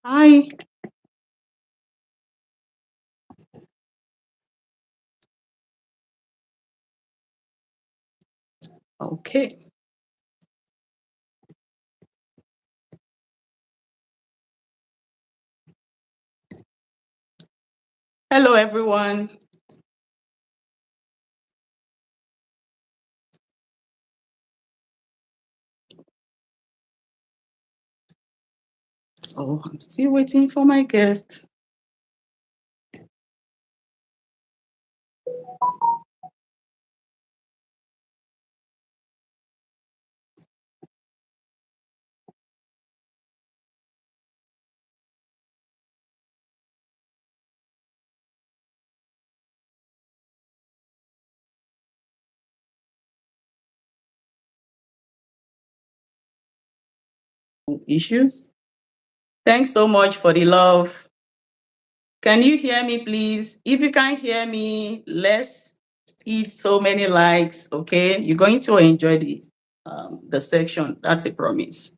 Hi. Okay. Hello, everyone. Oh, I'm still waiting for my guest. Issues. Thanks so much for the love. Can you hear me, please? If you can't hear me, let's hit so many likes. Okay, you're going to enjoy the section. That's a promise.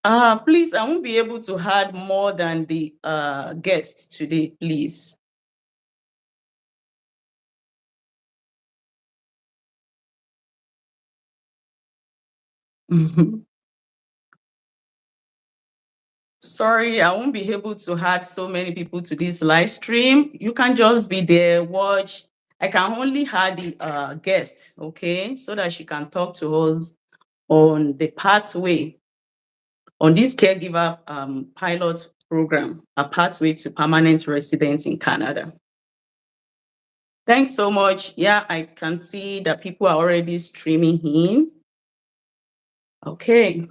Please, I won't be able to add more than the guests today, please. Sorry, I won't be able to add so many people to this live stream. You can just be there, watch. I can only add the guest, okay, so that she can talk to us on the pathway, on this caregiver pilot program, a pathway to permanent residence in Canada. Thanks so much. Yeah, I can see that people are already streaming in. Okay.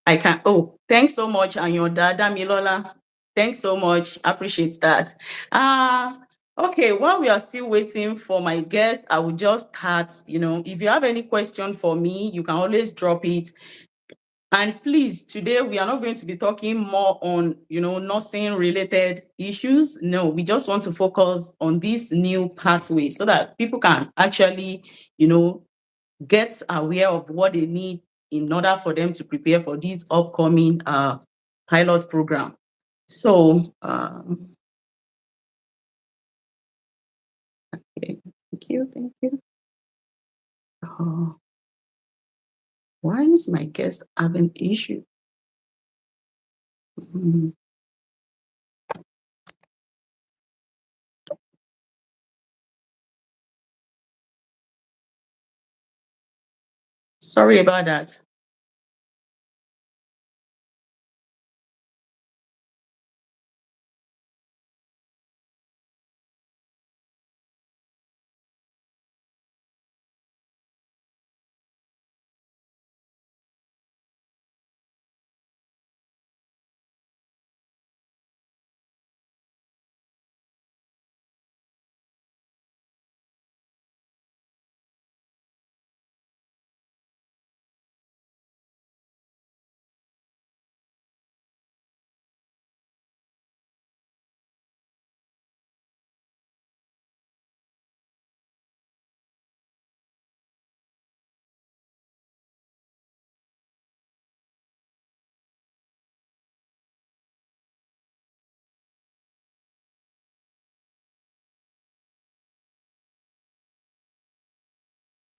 I can. Oh, thanks so much, Anyoda Damilola. Thanks so much. Appreciate that. Uh, okay, while we are still waiting for my guest, I will just start. If you have any question for me, you can always drop it. And please, today we are not going to be talking more on, nursing related issues. No, we just want to focus on this new pathway so that people can actually, you know, get aware of what they need in order for them to prepare for this upcoming pilot program. So, okay, thank you, thank you. Oh, why is my guest having issue? Mhm. Sorry about that.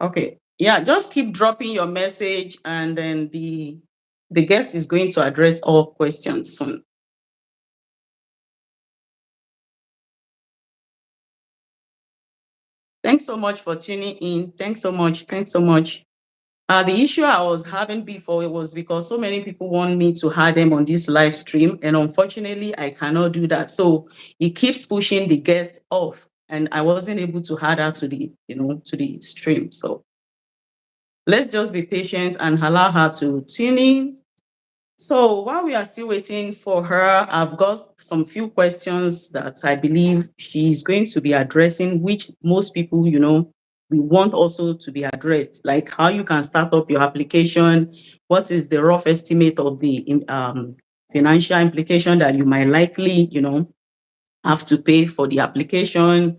Okay. Yeah, just keep dropping your message and then the guest is going to address all questions soon. Thanks so much for tuning in. Thanks so much. Thanks so much. The issue I was having before it was because so many people want me to have them on this live stream, and unfortunately, I cannot do that. So it keeps pushing the guest off, and I wasn't able to add her to the stream. So let's just be patient and allow her to tune in. So while we are still waiting for her, I've got some few questions that I believe she's going to be addressing, which most people, we want also to be addressed, like how you can start up your application, what is the rough estimate of the financial implication that you might likely, have to pay for the application.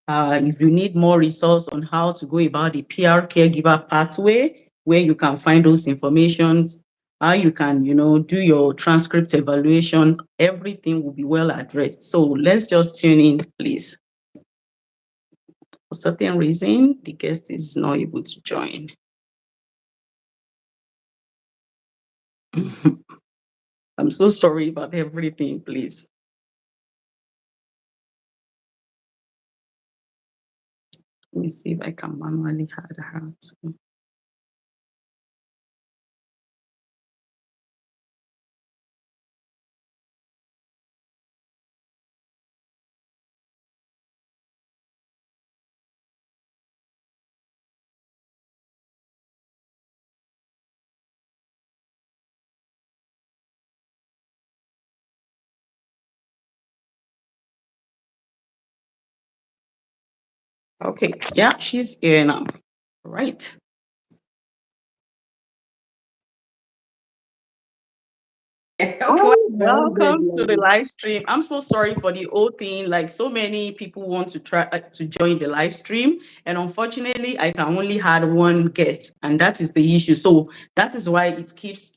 If you need more resource on how to go about the PR caregiver pathway, where you can find those informations, how you can, do your transcript evaluation, everything will be well addressed. So let's just tune in, please. For certain reason, the guest is not able to join. I'm so sorry about everything, please. Let me see if I can manually add her to. Okay, yeah, she's here now. Right. Oh, welcome to the live stream. I'm so sorry for the whole thing. Like, so many people want to try to join the live stream, and unfortunately, I can only had one guest, and that is the issue. So that is why it keeps,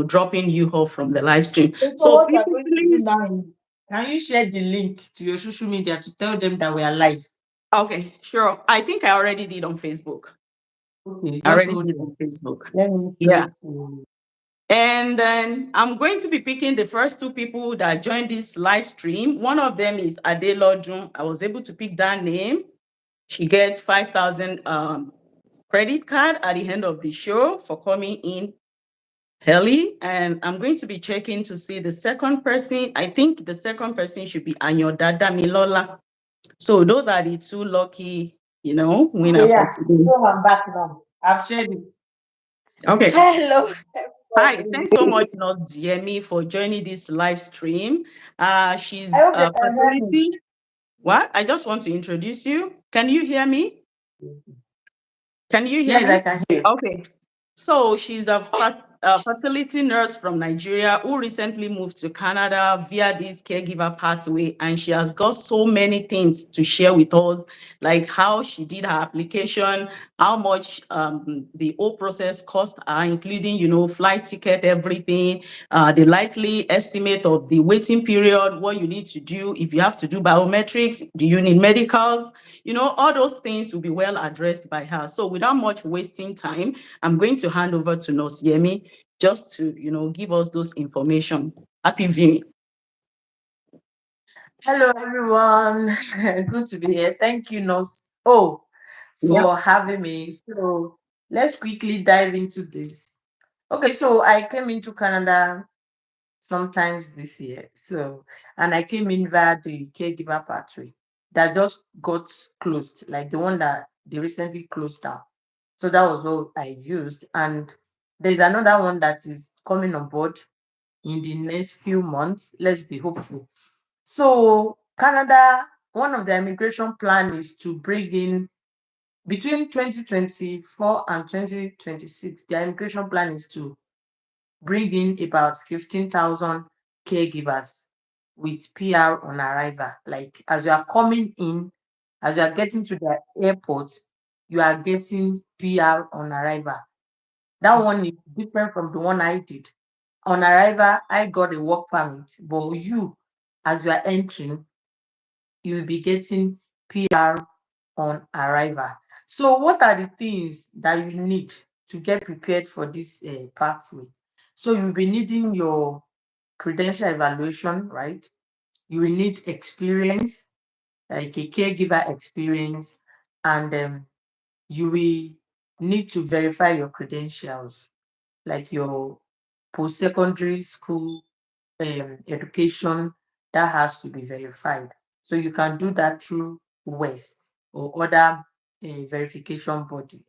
dropping you off from the live stream. So So what we're people, going to do please. now is, can you share the link to your social media to tell them that we are live? Okay, sure. I think I already did on Facebook. Okay, I just already hold did on. on Facebook. Let me Yeah. click to. And then I'm going to be picking the first two people that joined this live stream. One of them is Adelodun. I was able to pick that name. She gets 5,000 credit card at the end of the show for coming in early. And I'm going to be checking to see the second person. I think the second person should be Anyodada Milola. So those are the two lucky, winner Okay, for yeah. today. So I'm back now. I've shared it. Okay. Hello, Hi, everybody. thanks so much, Nurse Yemi, for joining this live stream. I She's hope you can hear me. fertility. What? I just want to introduce you. Can you hear me? Can you hear Yes, I me? can hear you. Okay. So she's a fertility nurse from Nigeria who recently moved to Canada via this caregiver pathway. And she has got so many things to share with us, like how she did her application, how much the whole process cost her, including, flight ticket, everything, the likely estimate of the waiting period, what you need to do, if you have to do biometrics, do you need medicals, all those things will be well addressed by her. So without much wasting time, I'm going to hand over to Nurse Yemi just to, give us those information. Happy viewing. Hello, everyone. Good to be here. Thank you, Nurse. Oh, Yeah. for having me. So let's quickly dive into this. Okay, so I came into Canada sometimes this year. So, and I came in via the caregiver pathway that just got closed, like the one that they recently closed down. So that was what I used. And there's another one that is coming on board in the next few months. Let's be hopeful. So, Canada, one of the immigration plan is to bring in between 2024 and 2026. Their immigration plan is to bring in about 15,000 caregivers with PR on arrival. Like as you are coming in, as you are getting to the airport, you are getting PR on arrival. That one is different from the one I did. On arrival, I got a work permit, but you, as you are entering, you will be getting PR on arrival. So, what are the things that you need to get prepared for this pathway? So, you'll be needing your credential evaluation, right? You will need experience, like a caregiver experience, and you will need to verify your credentials, like your post secondary school education that has to be verified. So you can do that through WES or other verification body,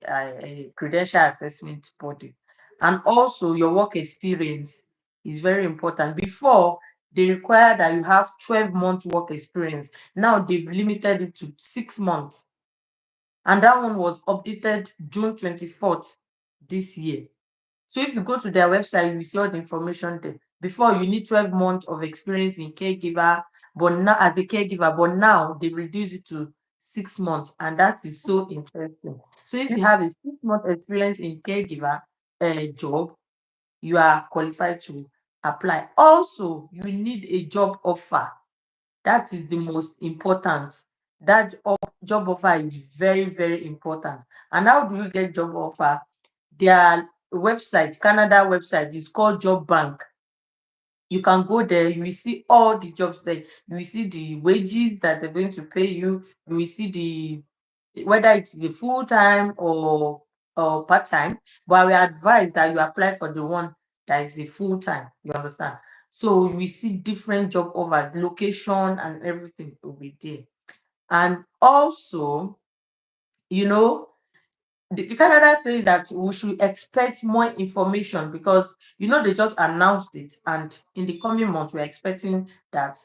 credential assessment body. And also your work experience is very important. Before, they require that you have 12-month work experience. Now they've limited it to 6 months. And that one was updated June 24th this year. So if you go to their website, you will see all the information there. Before you need 12 months of experience in caregiver, but now as a caregiver, but now they reduce it to 6 months, and that is so interesting. So if you have a 6 month experience in caregiver job, you are qualified to apply. Also, you need a job offer. That is the most important. That job offer is very, very important. And how do you get job offer? Their website, Canada website, is called Job Bank. You can go there, you will see all the jobs there. You will see the wages that they're going to pay you. You will see the whether it's the full time or part time. But I will advise that you apply for the one that is a full time. You understand? So you will see different job offers, location and everything will be there. And also, you know, the Canada says that we should expect more information because they just announced it, and in the coming month we're expecting that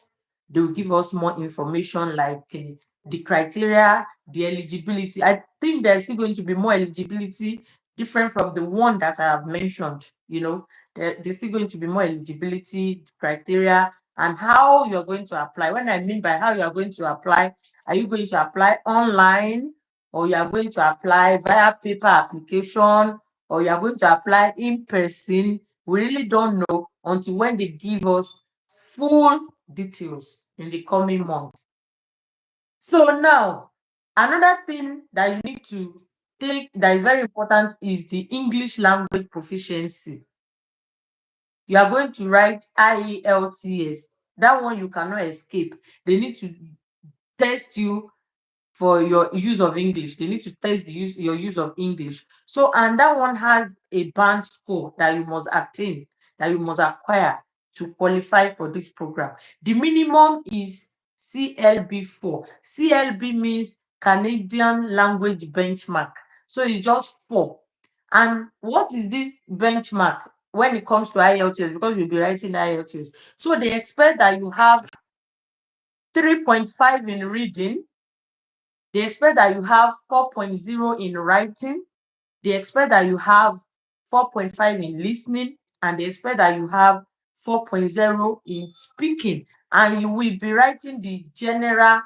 they will give us more information like the criteria, the eligibility. I think there's still going to be more eligibility different from the one that I have mentioned. There's still going to be more eligibility criteria and how you're going to apply. When I mean by how you're going to apply, are you going to apply online, or you are going to apply via paper application, or you are going to apply in person? We really don't know until when they give us full details in the coming months. So now, another thing that you need to take that is very important is the English language proficiency. You are going to write IELTS. That one you cannot escape. They need to test you for your use of English. They need to test your use of English. So, and that one has a band score that you must attain, that you must acquire to qualify for this program. The minimum is CLB4. CLB means Canadian Language Benchmark. So it's just 4. And what is this benchmark when it comes to IELTS? Because you'll be writing IELTS. So they expect that you have 3.5 in reading. They expect that you have 4.0 in writing. They expect that you have 4.5 in listening, and they expect that you have 4.0 in speaking. And you will be writing the general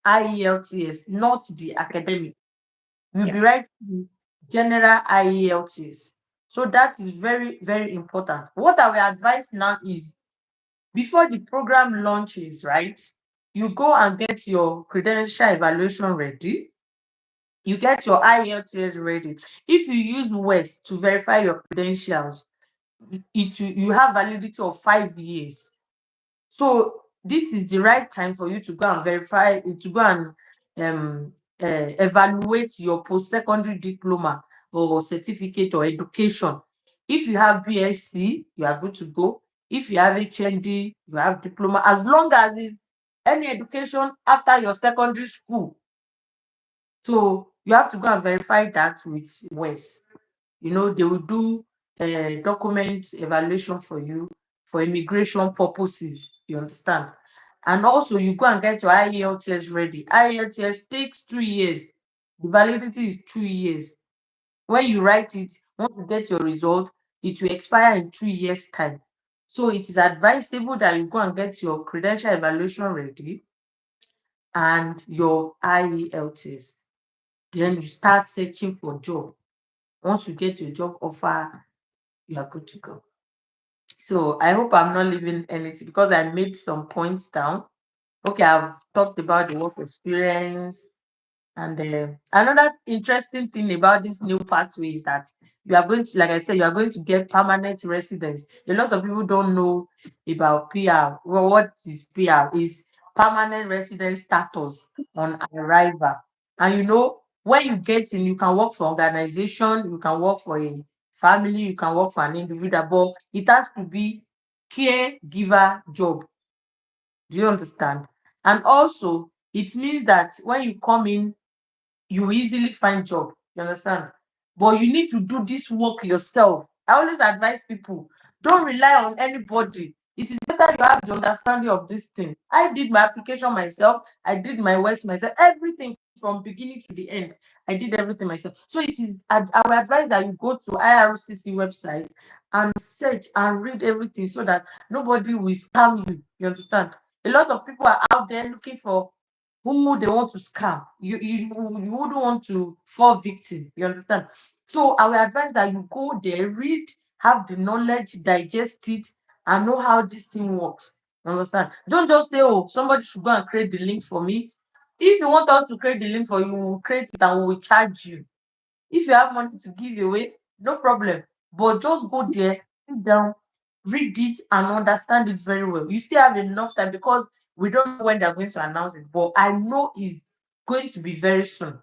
IELTS, not the academic. You'll Yeah. be writing the general IELTS. So that is very, very important. What I will advise now is, before the program launches, right, you go and get your credential evaluation ready. You get your IELTS ready. If you use West to verify your credentials, you have validity of 5 years. So this is the right time for you to go and verify, to go and evaluate your post-secondary diploma or certificate or education. If you have BSc, you are good to go. If you have HND, you have diploma. As long as it's any education after your secondary school, so you have to go and verify that with West. They will do document evaluation for you for immigration purposes. You understand? And also, you go and get your IELTS ready. IELTS takes 2 years. The validity is 2 years. When you write it, once you get your result, it will expire in 2 years' time. So it is advisable that you go and get your credential evaluation ready and your IELTS. Then you start searching for job. Once you get your job offer, you are good to go. So I hope I'm not leaving anything because I made some points down. Okay, I've talked about the work experience. And another interesting thing about this new pathway is that you are going to, like I said, you are going to get permanent residence. A lot of people don't know about PR. Well, what is PR? Is permanent residence status on arrival. And when you get in, you can work for organization, you can work for a family, you can work for an individual, but it has to be caregiver job. Do you understand? And also, it means that when you come in, you easily find job. You understand? But you need to do this work yourself. I always advise people, don't rely on anybody. It is better you have the understanding of this thing. I did my application myself. I did my works myself. Everything from beginning to the end. I did everything myself. So it is, I will advise that you go to IRCC website and search and read everything so that nobody will scam you. You understand? A lot of people are out there looking for who they want to scam. You wouldn't want to fall victim. You understand? So I will advise that you go there, read, have the knowledge, digest it, and know how this thing works. You understand? Don't just say, oh, somebody should go and create the link for me. If you want us to create the link for you, we will create it and we will charge you. If you have money to give away, no problem. But just go there, sit down, read it, and understand it very well. You still have enough time because we don't know when they're going to announce it, but I know it's going to be very soon.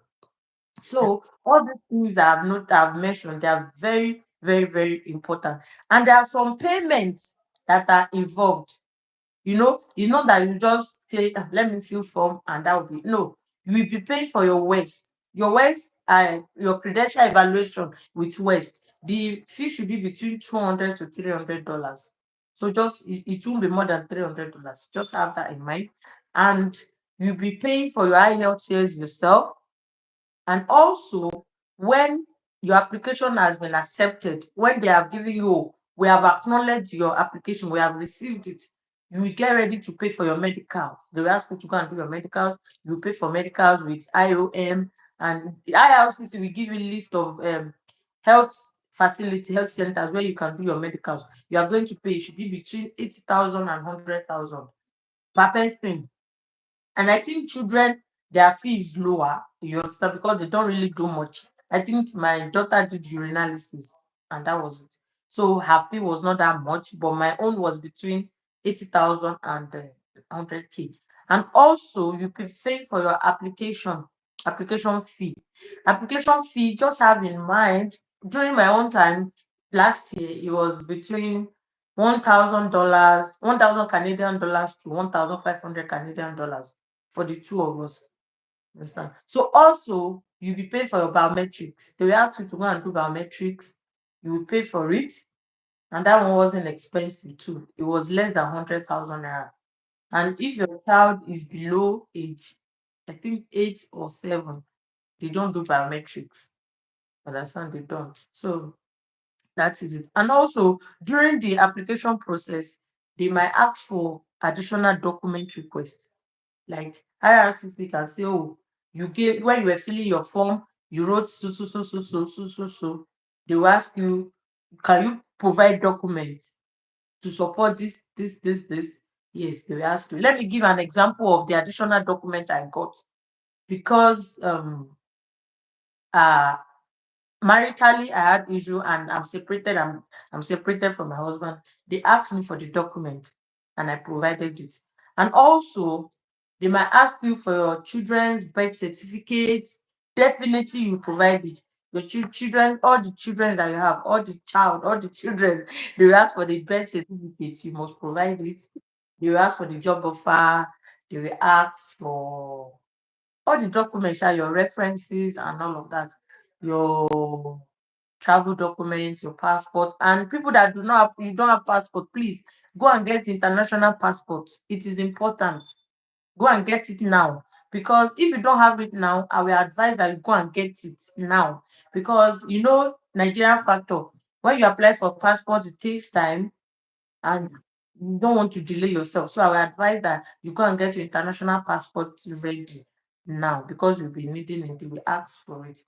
So all these things that I've mentioned, they are very, very, very important. And there are some payments that are involved. It's not that you just say, "Ah, let me fill form and that will be." No, you will be paying for your West. Your West, your credential evaluation with West. The fee should be between $200 to $300. So just it won't be more than $300. Just have that in mind. And you'll be paying for your IELTS yourself. And also, when your application has been accepted, when they have given you, "Oh, we have acknowledged your application, we have received it," you will get ready to pay for your medical. They will ask you to go and do your medical. You pay for medicals with IOM, and the IRCC will give you a list of health health centers where you can do your medicals. You are going to pay, it should be between 80,000 and 100,000 per person. And I think children, their fee is lower, you understand, because they don't really do much. I think my daughter did urinalysis and that was it. So her fee was not that much, but my own was between 80,000 and 100K. And also, you be paying for your application fee. Application fee, just have in mind, during my own time last year, it was between $1,000, 1,000 Canadian dollars to 1,500 Canadian dollars for the two of us. Understand? So also you'll be paying for your biometrics. They will ask you to go and do biometrics. You will pay for it. And that one wasn't expensive too. It was less than 100,000 naira. And if your child is below age, I think 8 or 7, they don't do biometrics. Understand? They don't. So that is it. And also during the application process, they might ask for additional document requests. Like IRCC can say, "Oh, you gave when you were filling your form, you wrote so so so so so so so so." They will ask you, "Can you provide documents to support this?" Yes, they will ask you. Let me give an example of the additional document I got because uh maritally I had issue and I'm separated from my husband. They asked me for the document and I provided it. And also they might ask you for your children's birth certificate. Definitely you provide it. Your children, all the children that you have, all the children, they will ask for the birth certificate. You must provide it. They will ask for the job offer. They will ask for all the documents, your references and all of that, your travel documents, your passport. And people that do not have, you don't have passport, please go and get international passport. It is important. Go and get it now. Because if you don't have it now, I will advise that you go and get it now. Because Nigerian factor. When you apply for passport, it takes time and you don't want to delay yourself. So I will advise that you go and get your international passport ready now because you'll be needing it. They will ask for it.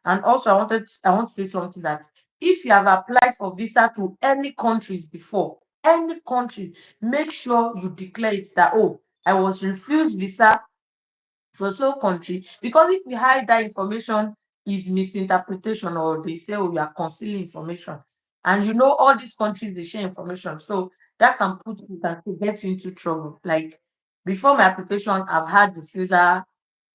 And also, I want to say something that if you have applied for visa to any countries before, any country, make sure you declare it that, "Oh, I was refused visa for so country," because if you hide that information, is misinterpretation, or they say, "Oh, you are concealing information," and all these countries they share information, so that can still get you into trouble. Like before my application, I've had refusal.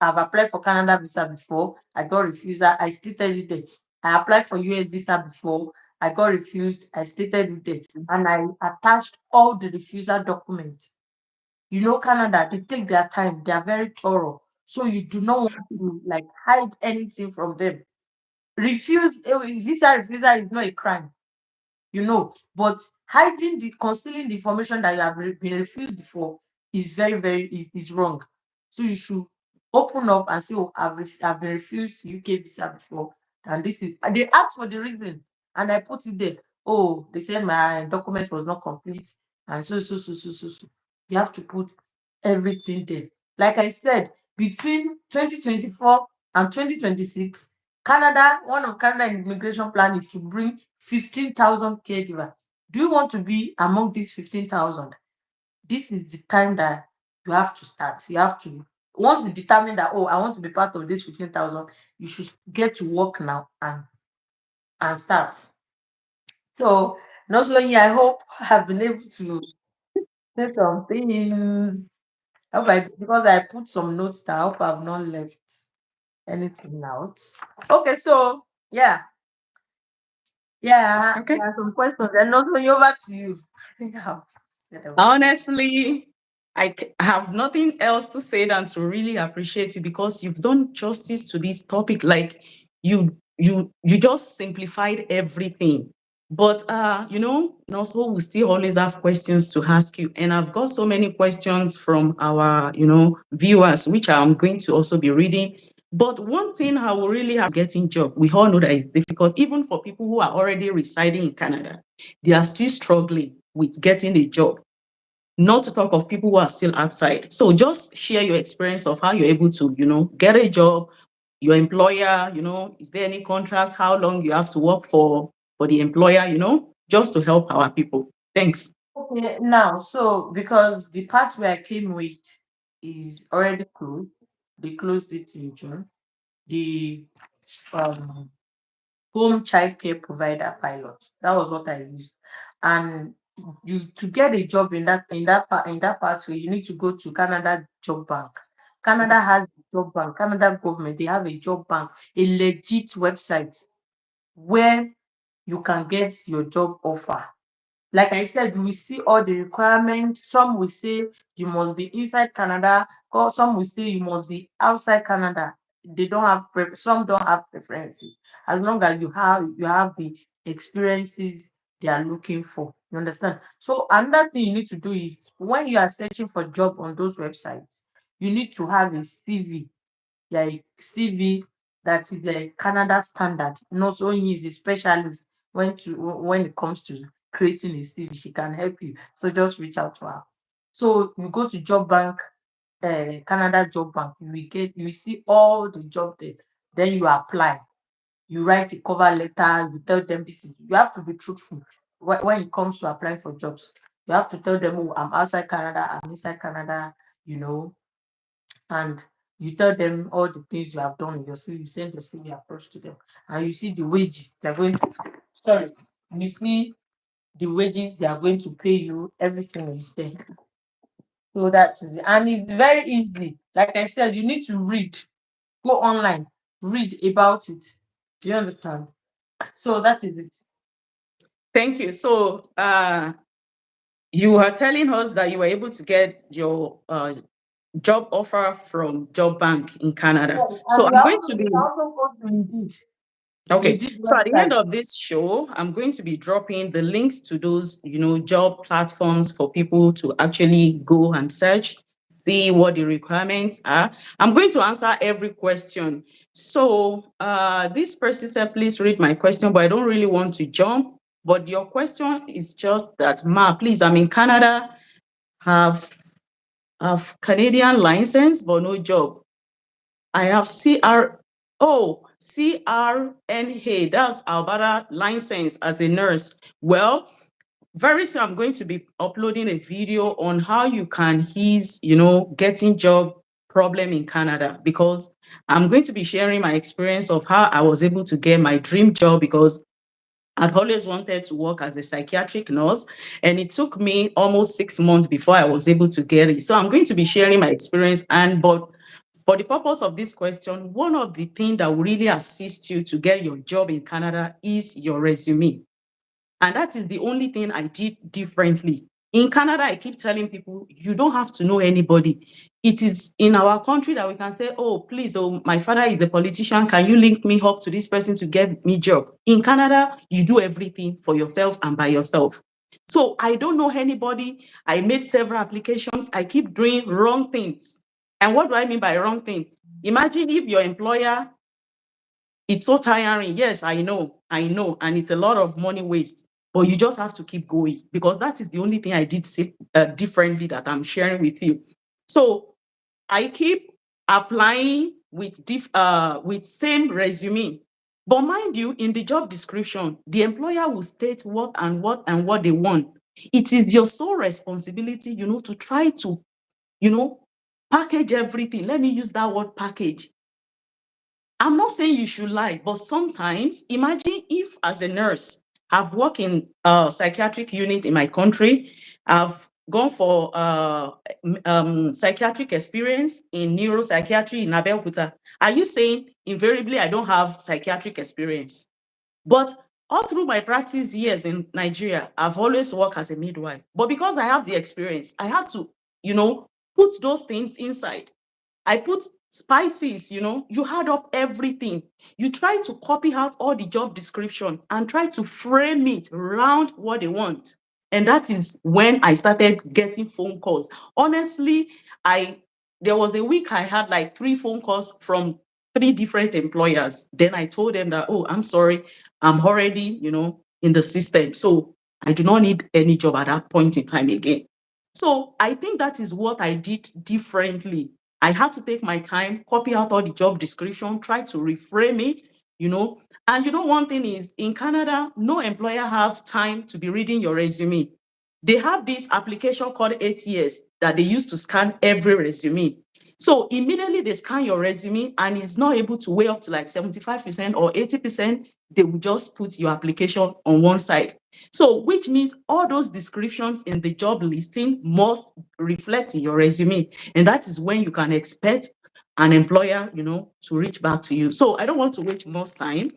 I've applied for Canada visa before, I got refusal, I stated it there. I applied for US visa before, I got refused, I stated it there, and I attached all the refusal documents. Canada, they take their time, they are very thorough. So you do not want to like hide anything from them. Visa refusal is not a crime, but concealing the information that you have been refused before is very, very is wrong. So you should open up and say, oh, I've been refused UK visa before, and this is, and they ask for the reason, and I put it there. Oh, they said my document was not complete, and so. You have to put everything there. Like I said, between 2024 and 2026, Canada, one of Canada immigration plan is to bring 15,000 caregiver. Do you want to be among these 15,000? This is the time that you have to start. You have to, once you determine that, oh, I want to be part of this 15,000, you should get to work now and start. So, not only I hope I've been able to say some things. I hope because I put some notes down, I hope I've not left anything out. Okay, so yeah, yeah, Okay. there are some questions. And not only over to you. I think I've said everything. Honestly, have nothing else to say than to really appreciate you because you've done justice to this topic. Like you just simplified everything. But also we still always have questions to ask you. And I've got so many questions from our, viewers, which I'm going to also be reading. But one thing I will really have getting job, we all know that it's difficult, even for people who are already residing in Canada. They are still struggling with getting a job, not to talk of people who are still outside. So just share your experience of how you're able to, get a job, your employer, is there any contract, how long you have to work for the employer, just to help our people. Thanks. Okay, now, so because the part where I came with is already closed, they closed it in June. The um, home child care provider pilot, that was what I used. And you, to get a job in that pathway, you need to go to Canada Job Bank. Canada has a job bank. Canada government, they have a job bank, a legit website where you can get your job offer. Like I said, we see all the requirements. Some will say you must be inside Canada, or some will say you must be outside Canada. They don't have some don't have preferences. As long as you have the experiences they are looking for. You understand? So another thing you need to do is when you are searching for job on those websites, you need to have a CV, like CV that is a Canada standard. Not only is a specialist when it comes to creating a CV, she can help you. So just reach out to her. So you go to Job Bank, Canada Job Bank, you see all the job there. Then you apply. You write a cover letter. You tell them this is. You have to be truthful when it comes to applying for jobs. You have to tell them, oh, I'm outside Canada. I'm inside Canada. You know, and you tell them all the things you have done in your CV, you send your CV across to them, and you see the wages they're going to, sorry, you see the wages they are going to pay you, everything is there. So that's it. And it's very easy. Like I said, you need to read, go online, read about it. Do you understand? So that is it. Thank you. So you are telling us that you were able to get your job offer from Job Bank in Canada. Yes, So and I'm going to you can be also go to Okay. Indeed So at the end website. of this show, I'm going to be dropping the links to those, job platforms for people to actually go and search, see what the requirements are. I'm going to answer every question. So this person said, please read my question, but I don't really want to jump. But your question is just that, Ma, please, I'm in Canada, have Canadian license, but no job. I have CRNA, that's Alberta license as a nurse. Well, very soon I'm going to be uploading a video on how you can ease, getting job problem in Canada, because I'm going to be sharing my experience of how I was able to get my dream job, because I'd always wanted to work as a psychiatric nurse, and it took me almost 6 months before I was able to get it. So I'm going to be sharing my experience, but for the purpose of this question, one of the things that will really assist you to get your job in Canada is your resume. And that is the only thing I did differently. In Canada, I keep telling people, you don't have to know anybody. It is in our country that we can say, oh, please, oh, my father is a politician. Can you link me up to this person to get me job? In Canada, you do everything for yourself and by yourself. So I don't know anybody. I made several applications. I keep doing wrong things. And what do I mean by wrong thing? Imagine if your employer, it's so tiring. Yes, I know, and it's a lot of money waste. But you just have to keep going, because that is the only thing I did see, differently, that I'm sharing with you. So I keep applying with same resume. But mind you, in the job description, the employer will state what they want. It is your sole responsibility, to try to, you know, package everything. Let me use that word, package. I'm not saying you should lie, but sometimes imagine if, as a nurse, I've worked in a psychiatric unit in my country. I've gone for psychiatric experience in neuropsychiatry in Abeokuta. Are you saying invariably I don't have psychiatric experience? But all through my practice years in Nigeria, I've always worked as a midwife. But because I have the experience, I had to, put those things inside. I put spices, you add up everything. You try to copy out all the job description and try to frame it around what they want. And that is when I started getting phone calls. Honestly, I there was a week I had like 3 phone calls from 3 different employers. Then I told them that, oh, I'm sorry, I'm already, in the system. So I do not need any job at that point in time again. So I think that is what I did differently. I had to take my time, copy out all the job description, try to reframe it, you know. And one thing is, in Canada, no employer have time to be reading your resume. They have this application called ATS that they use to scan every resume. So immediately they scan your resume and it's not able to weigh up to like 75% or 80%, they will just put your application on one side. So which means all those descriptions in the job listing must reflect in your resume. And that is when you can expect an employer, to reach back to you. So I don't want to waste more time.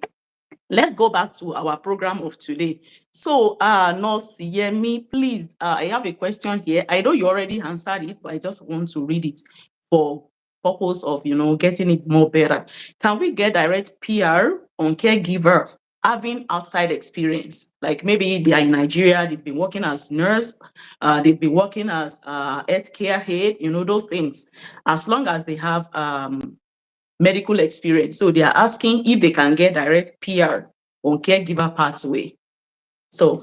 Let's go back to our program of today. So, Nurse Yemi, please, I have a question here. I know you already answered it, but I just want to read it for purpose of, getting it more better. Can we get direct PR on caregiver having outside experience? Like maybe they are in Nigeria, they've been working as nurse, they've been working as healthcare aide, those things. As long as they have medical experience. So they are asking if they can get direct PR on caregiver pathway. So,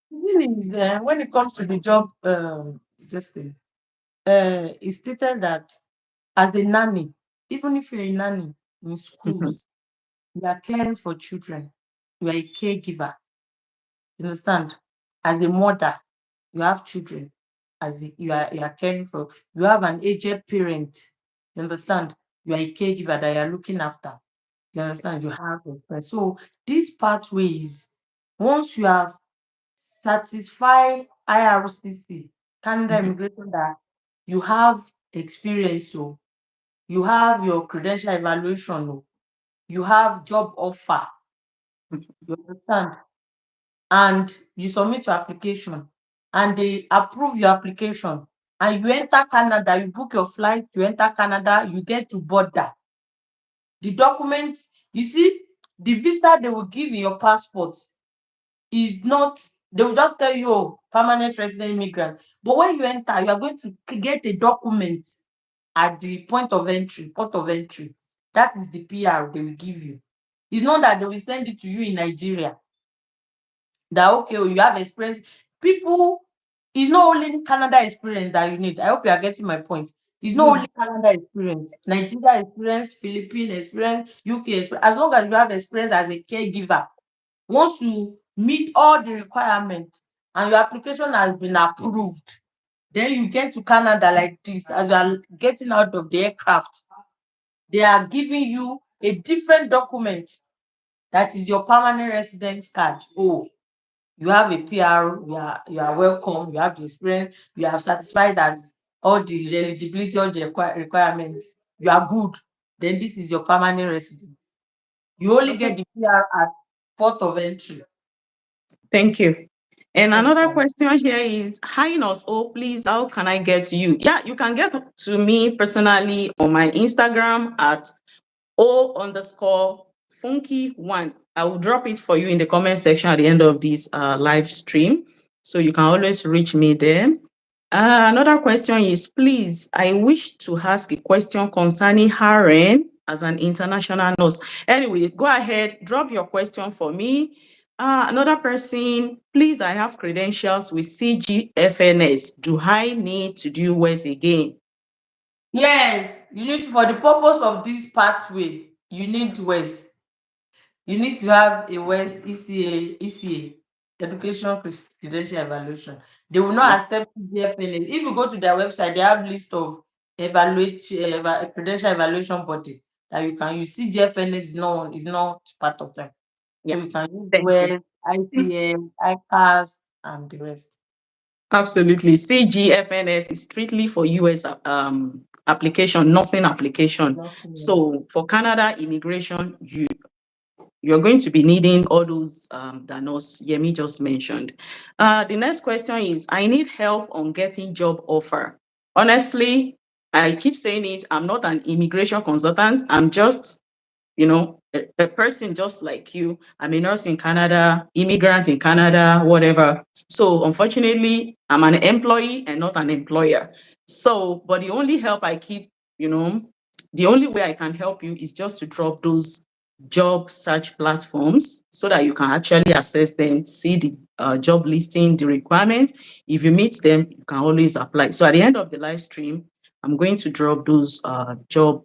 The thing is, when it comes to the job, this thing, it's stated that as a nanny, even if you're a nanny in mhm, schools, you are caring for children, you are a caregiver. You understand? As a mother, you have children. You are caring for. You have an aged parent. You understand? You are a caregiver that you are looking after. You understand? You have a friend. So these pathways, once you have satisfied IRCC, Canada mhm, Immigration, that you have experience, so you have your credential evaluation, you have job offer. mhm, You understand? And you submit your application and they approve your application and you enter Canada, you book your flight, you enter Canada, you get to border. The documents, you see, the visa they will give in your passport is not, they will just tell you, oh, permanent resident immigrant. But when you enter, you are going to get a document at the port of entry. That is the PR they will give you. It's not that they will send it to you in Nigeria. That okay, oh, you have experience. People, it's not only Canada experience that you need. I hope you are getting my point. It's not mm, only Canada experience, Nigeria experience, Philippine experience, UK experience. As long as you have experience as a caregiver, once you meet all the requirements and your application has been approved, then you get to Canada like this. As you are getting out of the aircraft, they are giving you a different document that is your permanent residence card. Oh, you have a PR, you are welcome, you have the experience, you have satisfied that all the eligibility, all the requirements, you are good. Then this is your permanent residence. You only okay, get the PR at port of entry. thank you. And Yes, another ma'am. question here is, hi Nurse, oh please, how can I get to you? Yeah, you can get to me personally on my Instagram at O_funky1. I will drop it for you in the comment section at the end of this live stream. So you can always reach me there. Another question is, please, I wish to ask a question concerning RN as an international nurse. Anyway, go ahead, drop your question for me. Another person, please, I have credentials with CGFNS. Do I need to do WES again? Yes, you need, for the purpose of this pathway, you need WES. You need to have a WES ECA, Education Credential Evaluation. They will Yeah. not accept CGFNS. If you go to their website, they have list of credential evaluation body that you can use. CGFNS is not part of them. So Yeah. you can use Thank you. WES, ICM, ICAS, and the rest. Absolutely. CGFNS is strictly for US application, nursing application. Nothing. So for Canada immigration, you're going to be needing all those that Nurse Yemi just mentioned. The next question is, I need help on getting job offer. Honestly, I keep saying it, I'm not an immigration consultant. I'm just a person just like you. I'm a nurse in Canada, immigrant in Canada, whatever. So unfortunately, I'm an employee and not an employer. So, but the only help I keep, you know, the only way I can help you is just to drop those job search platforms so that you can actually access them, see the job listing, the requirements. If you meet them, you can always apply. So at the end of the live stream, I'm going to drop those job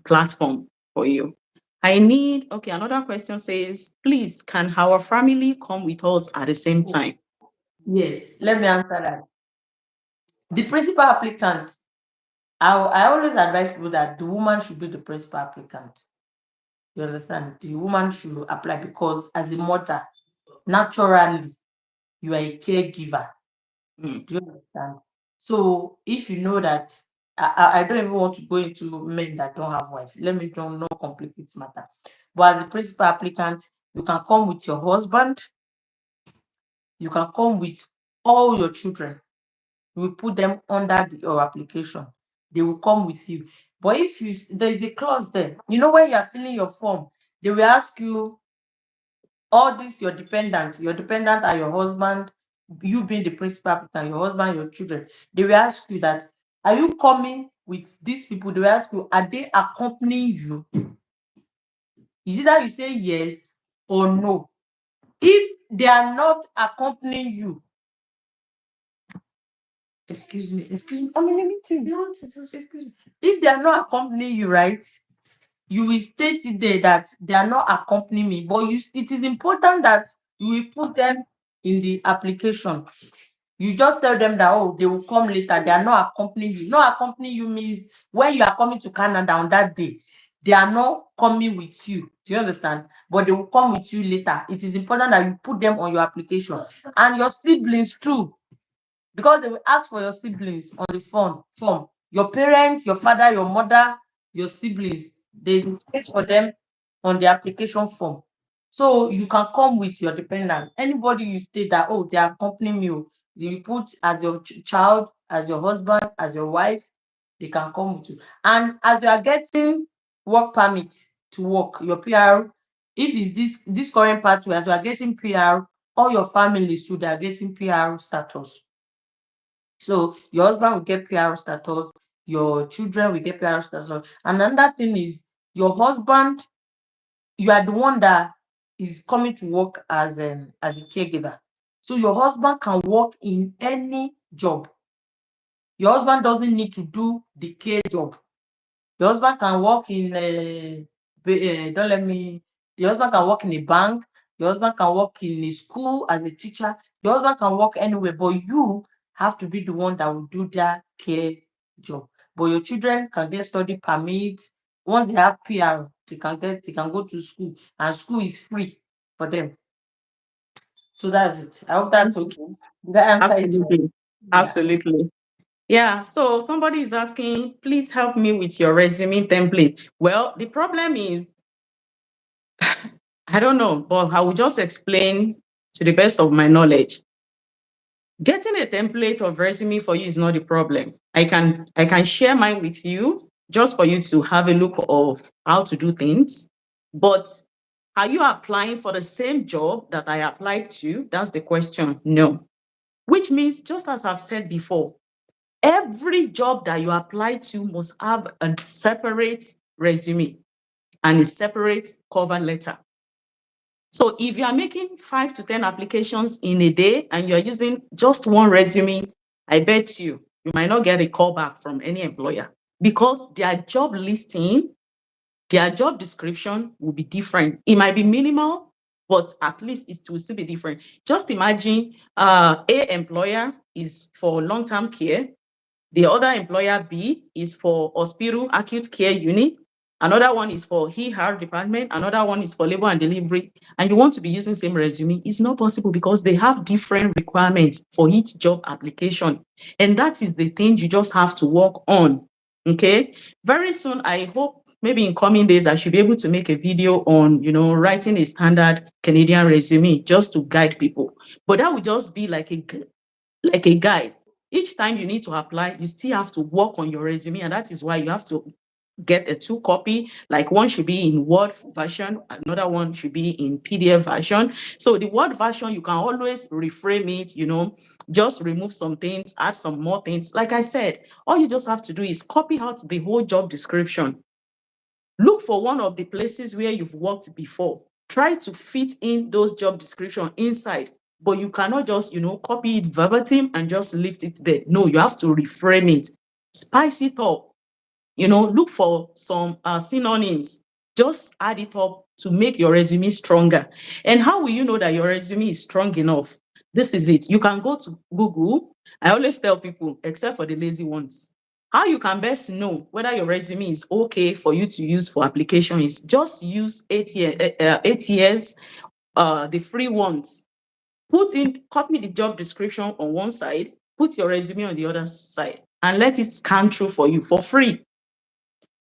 platform for you. Okay, another question says, please, can our family come with us at the same time? Yes, let me answer that. The principal applicant, I always advise people that the woman should be the principal applicant. You understand? The woman should apply because as a mother, naturally, you are a caregiver. Mm, Do you understand? So if you know that, I don't even want to go into men that don't have wife. Let me don't not complicate matter. But as a principal applicant, you can come with your husband, you can come with all your children. You will put them under your application. They will come with you. But if there is a clause there, when you are filling your form, they will ask you all this, your dependent are your husband, you being the principal applicant, your husband, your children. They will ask you that, are you coming with these people? They will ask you, are they accompanying you? Is it that you say yes or no? If they are not accompanying you, excuse me, I'm in a meeting. You want to do, excuse me. If they are not accompanying you, right? You will state it there that they are not accompanying me, but it is important that you will put them in the application. You just tell them that, oh, they will come later, they are not accompanying you. Not accompanying you means when you are coming to Canada on that day, they are not coming with you. Do you understand? But they will come with you later. It is important that you put them on your application, and your siblings too, because they will ask for your siblings on the form. Your parents, your father, your mother, your siblings, they will state for them on the application form. So you can come with your dependent. Anybody you state that, oh, they are accompanying you, you put as your child, as your husband, as your wife, they can come with you. And as you are getting work permit to work, your PR, if it's this current pathway, as you are getting PR, all your families too, they are getting PR status. So your husband will get PR status, your children will get PR status. And another thing is, your husband, you are the one that is coming to work as a caregiver. So your husband can work in any job. Your husband doesn't need to do the care job. Your husband can work in don't let me. Your husband can work in a bank. Your husband can work in a school as a teacher. Your husband can work anywhere, but you have to be the one that will do that care job. But your children can get study permits. Once they have PR, they can go to school, and school is free for them. So that's it. I hope that's okay. Did I answer it well? absolutely. Yeah. Absolutely. Yeah. So somebody is asking, please help me with your resume template. Well, the problem is, I don't know, but I will just explain to the best of my knowledge. Getting a template of resume for you is not the problem. I can share mine with you just for you to have a look of how to do things. But are you applying for the same job that I applied to? That's the question. No. which means, just as I've said before, every job that you apply to must have a separate resume and a separate cover letter. So if you are making 5 to 10 applications in a day and you're using just one resume, I bet you might not get a call back from any employer, because their job listing, their job description will be different. It might be minimal, but at least it will still be different. Just imagine a employer is for long-term care, the other employer B is for hospital acute care unit. Another one is for ER department. Another one is for labor and delivery. And you want to be using same resume. It's not possible because they have different requirements for each job application. And that is the thing you just have to work on. Okay. Very soon, I hope maybe in coming days, I should be able to make a video on, writing a standard Canadian resume just to guide people. But that would just be like a guide. Each time you need to apply, you still have to work on your resume, and that is why you have to get a two copy. Like, one should be in Word version, another one should be in PDF version. So the Word version, you can always reframe it, just remove some things, add some more things. Like I said, all you just have to do is copy out the whole job description. Look for one of the places where you've worked before. Try to fit in those job description inside, but you cannot just, copy it verbatim and just leave it there. No, you have to reframe it, spice it up, look for some synonyms, just add it up to make your resume stronger. And how will you know that your resume is strong enough? This is it. You can go to Google. I always tell people, except for the lazy ones, how you can best know whether your resume is okay for you to use for application is just use ATS, the free ones. Copy the job description on one side, put your resume on the other side, and let it scan through for you for free,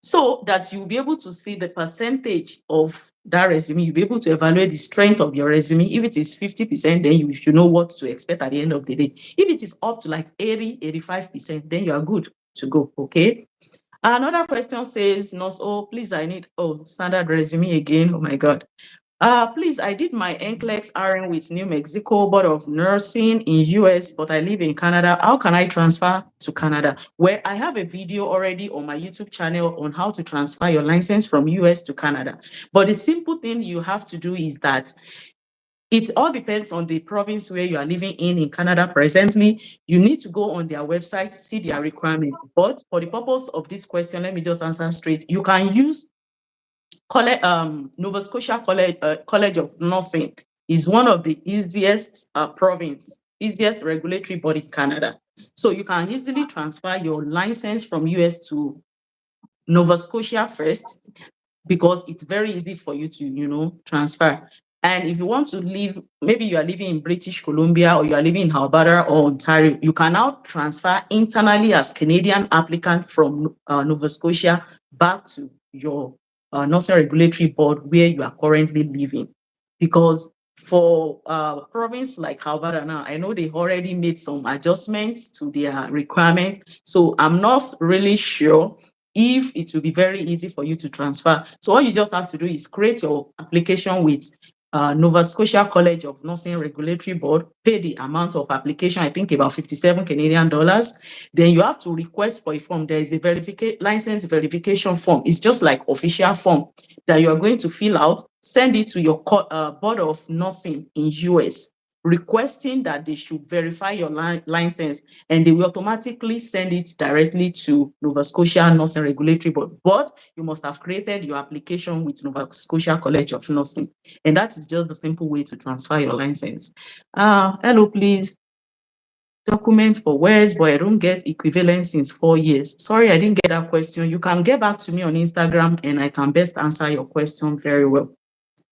so that you'll be able to see the percentage of that resume. You'll be able to evaluate the strength of your resume. If it is 50%, then you should know what to expect at the end of the day. If it is up to like 85%, then you are good to go. Okay. Another question says, Nurse, oh, please, I need, standard resume again. Oh my God. Please, I did my NCLEX RN with New Mexico Board of Nursing in US, but I live in Canada. How can I transfer to Canada? Well, I have a video already on my YouTube channel on how to transfer your license from US to Canada. But the simple thing you have to do is that it all depends on the province where you are living in Canada presently. You need to go on their website, see their requirement. But for the purpose of this question, let me just answer straight. You can use Nova Scotia College of Nursing is one of the easiest easiest regulatory body in Canada. So you can easily transfer your license from US to Nova Scotia first, because it's very easy for you to, transfer. And if you want to live, maybe you are living in British Columbia or you are living in Alberta or Ontario, you can now transfer internally as Canadian applicant from Nova Scotia back to your nursing regulatory board where you are currently living. Because for province like Alberta now, I know they already made some adjustments to their requirements. So I'm not really sure if it will be very easy for you to transfer. So all you just have to do is create your application with Nova Scotia College of Nursing Regulatory Board, pay the amount of application, I think about 57 Canadian dollars. Then you have to request for a form. There is a license verification form. It's just like official form that you are going to fill out, send it to your Board of Nursing in US, requesting that they should verify your license, and they will automatically send it directly to Nova Scotia Nursing Regulatory Board. But you must have created your application with Nova Scotia College of Nursing. And that is just the simple way to transfer your license. Hello, please. Document for words, but I don't get equivalent since 4 years. Sorry, I didn't get that question. You can get back to me on Instagram and I can best answer your question very well.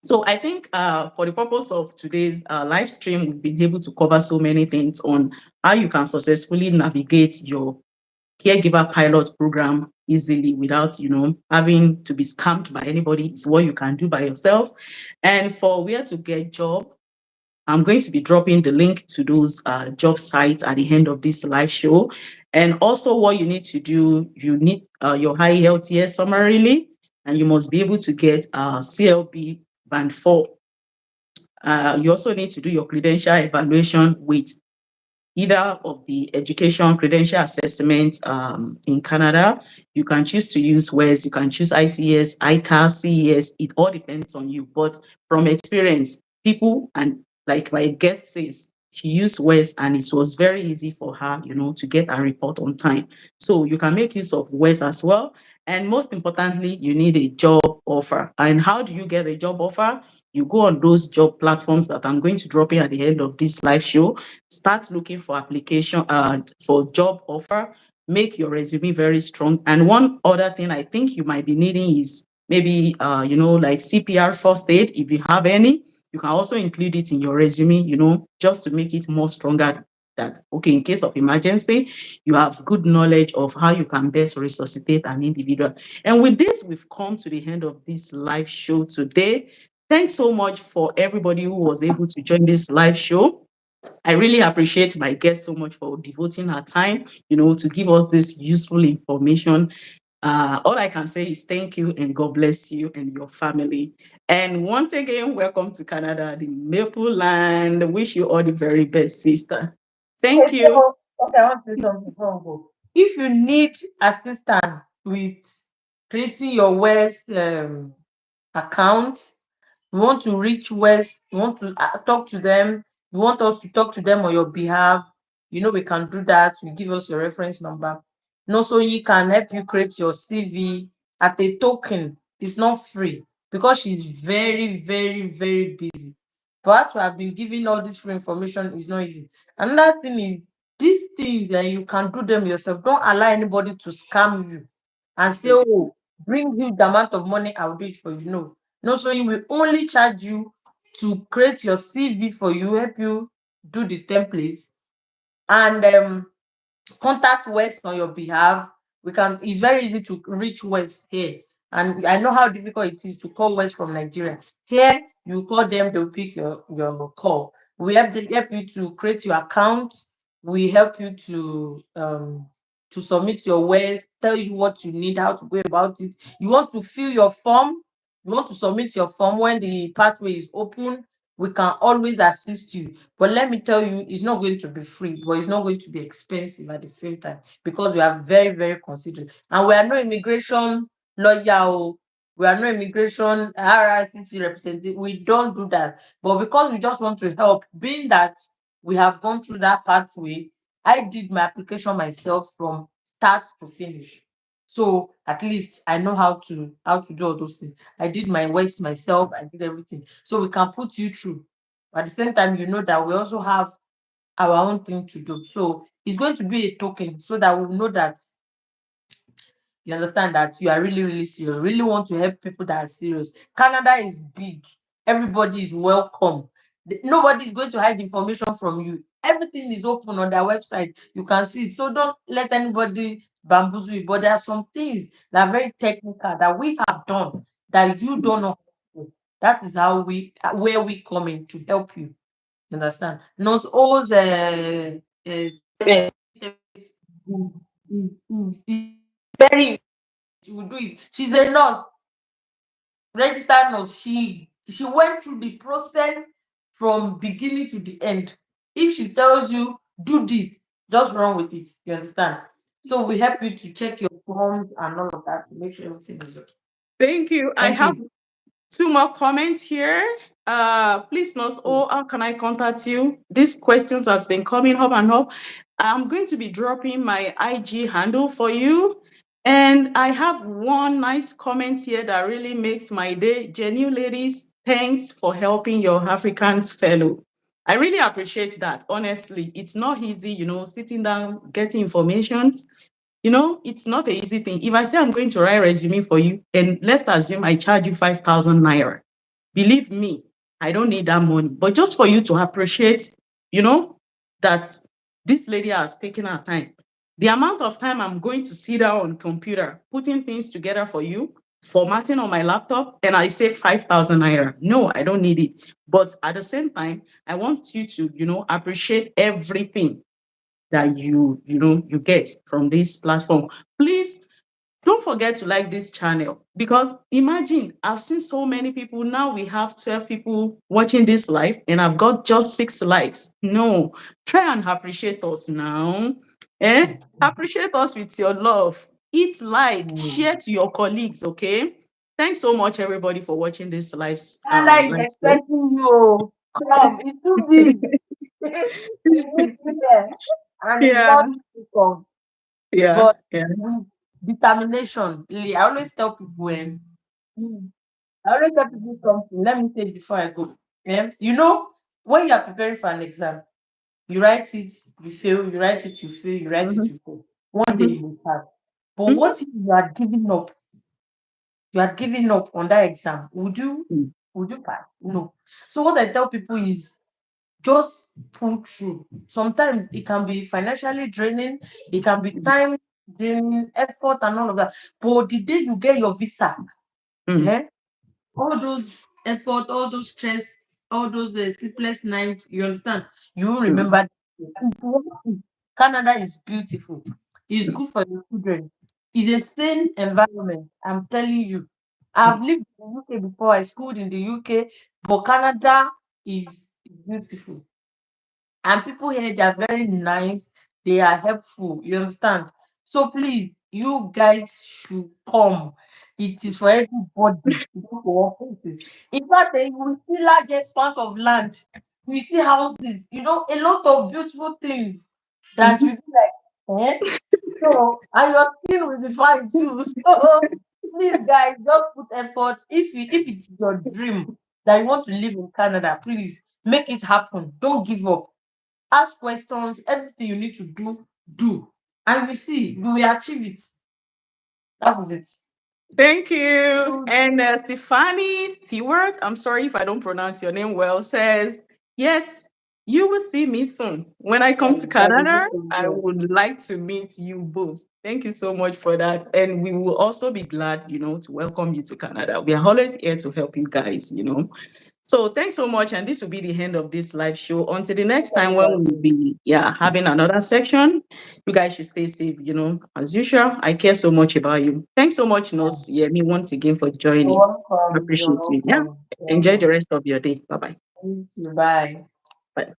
So I think for the purpose of today's live stream, we've been able to cover so many things on how you can successfully navigate your caregiver pilot program easily without, having to be scammed by anybody. It's what you can do by yourself. And for where to get job, I'm going to be dropping the link to those job sites at the end of this live show. And also what you need to do, you need your high LTS summarily, and you must be able to get CLB band 4. You also need to do your credential evaluation with either of the education credential assessment in Canada. You can choose to use WES, you can choose ICS, ICAS, CES. It all depends on you. But from experience, people, and like my guest says, she used WES and it was very easy for her, to get a report on time. So you can make use of WES as well. And most importantly, you need a job offer. And how do you get a job offer? You go on those job platforms that I'm going to drop in at the end of this live show. Start looking for application for job offer. Make your resume very strong. And one other thing I think you might be needing is maybe like CPR first aid. If you have any, you can also include it in your resume, just to make it more stronger, that okay, in case of emergency, you have good knowledge of how you can best resuscitate an individual. And with this, we've come to the end of this live show today. Thanks so much for everybody who was able to join this live show. I really appreciate my guest so much for devoting her time, to give us this useful information. All I can say is thank you and God bless you and your family. And once again, welcome to Canada, the Maple Land. Wish you all the very best, sister. Thank Okay, you. so okay, I want to say something before we go. If you need assistance with creating your West account, you want to reach West, you want to talk to them, you want us to talk to them on your behalf, we can do that. You give us your reference number. No, so you can help you create your CV at a token. It's not free because she's very, very, very busy. For her to have been giving all this free information is not easy. Another thing is these things that you can do them yourself. Don't allow anybody to scam you and say, Absolutely. oh, bring you the amount of money, I'll do it for you. No, no, so he will only charge you to create your CV for you, help you do the templates, and contact West on your behalf. It's very easy to reach West here. And I know how difficult it is to call West from Nigeria. Here, you call them, they'll pick your call. We help you to create your account. We help you to submit your West, tell you what you need, how to go about it. You want to fill your form, you want to submit your form when the pathway is open, we can always assist you. But let me tell you, it's not going to be free, but it's not going to be expensive at the same time because we are very, very considerate. And we are no immigration lawyer. Oh. We are no immigration RICC representative. We don't do that. But because we just want to help, being that we have gone through that pathway, I did my application myself from start to finish. So at least I know how to do all those things. I did my works myself. I did everything. So we can put you through. At the same time, you know that we also have our own thing to do. So it's going to be a token so that we know that you understand that you are really, really serious. You really want to help people that are serious. Canada is big. Everybody is welcome. Nobody is going to hide information from you. Everything is open on their website. You can see it. So don't let anybody bamboozle you. But there are some things that are very technical that we have done that you don't know how to do. That is how where we come in to help you. You understand? Not all the is very she will do it. She's a nurse, registered nurse. She went through the process from beginning to the end. If she tells you do this, just run with it. You understand? So we help you to check your forms and all of that to make sure everything is okay. Thank you. I Thank have you. two more comments here. Please, Nurse O, how can I contact you? These questions has been coming up and up. I'm going to be dropping my IG handle for you. And I have one nice comment here that really makes my day. Genuine ladies, thanks for helping your Africans fellow. I really appreciate that. Honestly, it's not easy, sitting down, getting information. It's not an easy thing. If I say I'm going to write a resume for you, and let's assume I charge you 5,000 naira, believe me, I don't need that money. But just for you to appreciate, you know, that this lady has taken her time. The amount of time I'm going to sit down on computer, putting things together for you, formatting on my laptop, and I say 5,000 naira. No, I don't need it. But at the same time, I want you to, appreciate everything that you get from this platform. Please Don't forget to like this channel, because imagine, I've seen so many people. Now we have 12 people watching this live and I've got just 6 likes. No, try and appreciate us now. Appreciate us with your love. Hit like, Mm. share to your colleagues, okay? Thanks so much, everybody, for watching this Canada is live show. expecting you. Oh. Come, it's too big. We need you there. And it's Yeah, not difficult, yeah, but yeah. with determination. Really, I always tell people mm, I always tell people something. Let me say it before I go. You know, when you are preparing for an exam, you write it, you fail, you write it, you fail, you write it, Mm-hmm, you fail. One day mm-hmm, you will pass. But mm-hmm, what if you are giving up? You are giving up on that exam. Would you pass? No. So what I tell people is just pull through. Sometimes it can be financially draining, it can be time draining, effort and all of that. But the day you get your visa, mm-hmm, eh, all those effort, all those stress, all those sleepless nights, you understand? You will mm-hmm, remember. Canada is beautiful. It's good for the children. It's a sane environment. I'm telling you. I've lived in the UK before. I schooled in the UK, but Canada is beautiful. And people here, they are very nice, they are helpful, you understand? So please, you guys should come. It is for everybody, not for all places. In fact, you will see large expanse of land, you see houses, a lot of beautiful things that mm-hmm. you be like, eh? So, and your skin will be fine too. So please guys, just put effort. If it's your dream that you want to live in Canada, please make it happen. Don't give up. Ask questions, everything you need to do, do. And we see, you will achieve it. That is it. Thank you. Mm. And Stephanie Stewart, I'm sorry if I don't pronounce your name well, says, yes, you will see me soon. When I come Yes, to that is Canada, it. I Yes. would like to meet you both. Thank you so much for that. And we will also be glad, to welcome you to Canada. We are always here to help you guys. So thanks so much. And this will be the end of this live show. Until the Thank next time when everybody. we'll be having another section. You guys should stay safe, as usual. I care so much about you. Thanks so much, Yeah. Nurse Yemi, once again for You're joining. welcome. You're Appreciate you. Yeah. welcome. You're Enjoy the welcome. rest of your day. Bye-bye. Thank you. Bye. Bye.